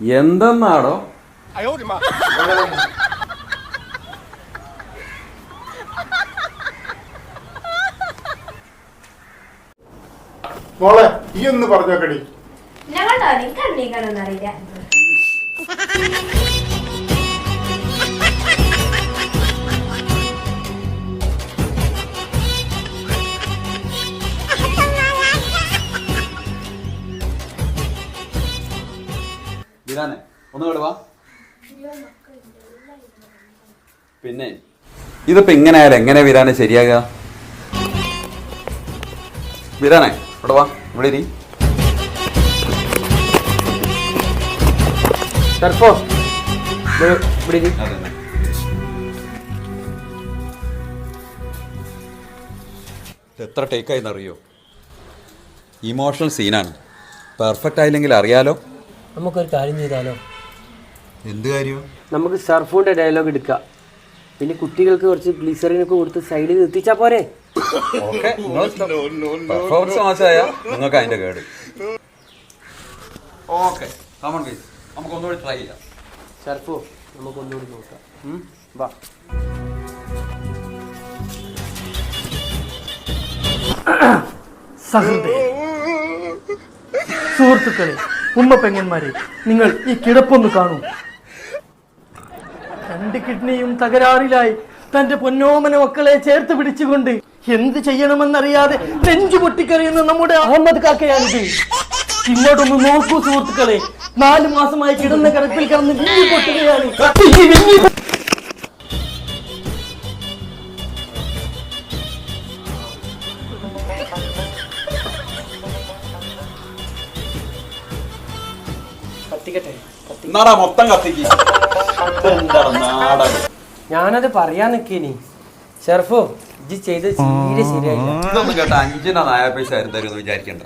എന്തെന്നാടോ? മോളെ ഈ ഒന്ന് പറഞ്ഞോക്കടി. അറിയില്ല. പിന്നെ ഇതിപ്പോ ഇങ്ങനെ ആയാലും എങ്ങനെ വിരാനെ ശരിയാകുക? വിരാനെ ഇവിടെ വാ, ഇവിടെ ഇരി. എത്ര ടേക്കായിന്ന് അറിയോ? ഇമോഷണൽ സീനാണ്. പെർഫെക്റ്റ് ആയില്ലെങ്കിൽ അറിയാലോ. നമുക്കൊരു കാര്യം ചെയ്താലോ? എന്ത് കാര്യം? നമുക്ക് സർഫോണിന്റെ ഡയലോഗ് എടുക്കാം. പിന്നെ കുട്ടികൾക്ക് കുറച്ച് ഗ്ലിസറിനൊക്കെ കൊടുത്ത് സൈഡിൽ എത്തിച്ചാ പോരെ? പെർഫോമൻസ് മോശമായ നിങ്ങൾക്ക് അതിന്റെ കേട്. ഓക്കെ, നമുക്കൊന്നുകൂടി ട്രൈ ചെയ്യാം. സർഫോ, നമുക്കൊന്നുകൂടി നോക്കാം. വാ. സുഹൃത്തുക്കളെ, ഉമ്മ പെങ്ങന്മാരെ, നിങ്ങൾ ഈ കിടപ്പൊന്ന് കാണൂ. 2 കിഡ്നിയും തകരാറിലായി തന്റെ പൊന്നോമന മക്കളെ ചേർത്ത് പിടിച്ചുകൊണ്ട് എന്ത് ചെയ്യണമെന്നറിയാതെ നെഞ്ചു പൊട്ടിക്കറിയുന്ന നമ്മുടെ അഹമ്മദ് കാക്കയാണിത്. ഇങ്ങോട്ടൊന്ന് നോക്കൂ സുഹൃത്തുക്കളെ, 4 മാസമായി കിടന്ന കിടപ്പിൽ കിടന്ന് വിങ്ങി പൊട്ടുകയാണ്. മൊത്തം കത്തിക്ക്. ഞാനത് പറയാൻ നിക്കേനി. ഷെർഫോ, ഇജ്ജ് ചെയ്ത് തീരെ ശരിയായില്ല. ഇതൊന്നും കേട്ട 5 നായ പൈസ ആരും തരുമെന്ന് വിചാരിക്കണ്ട.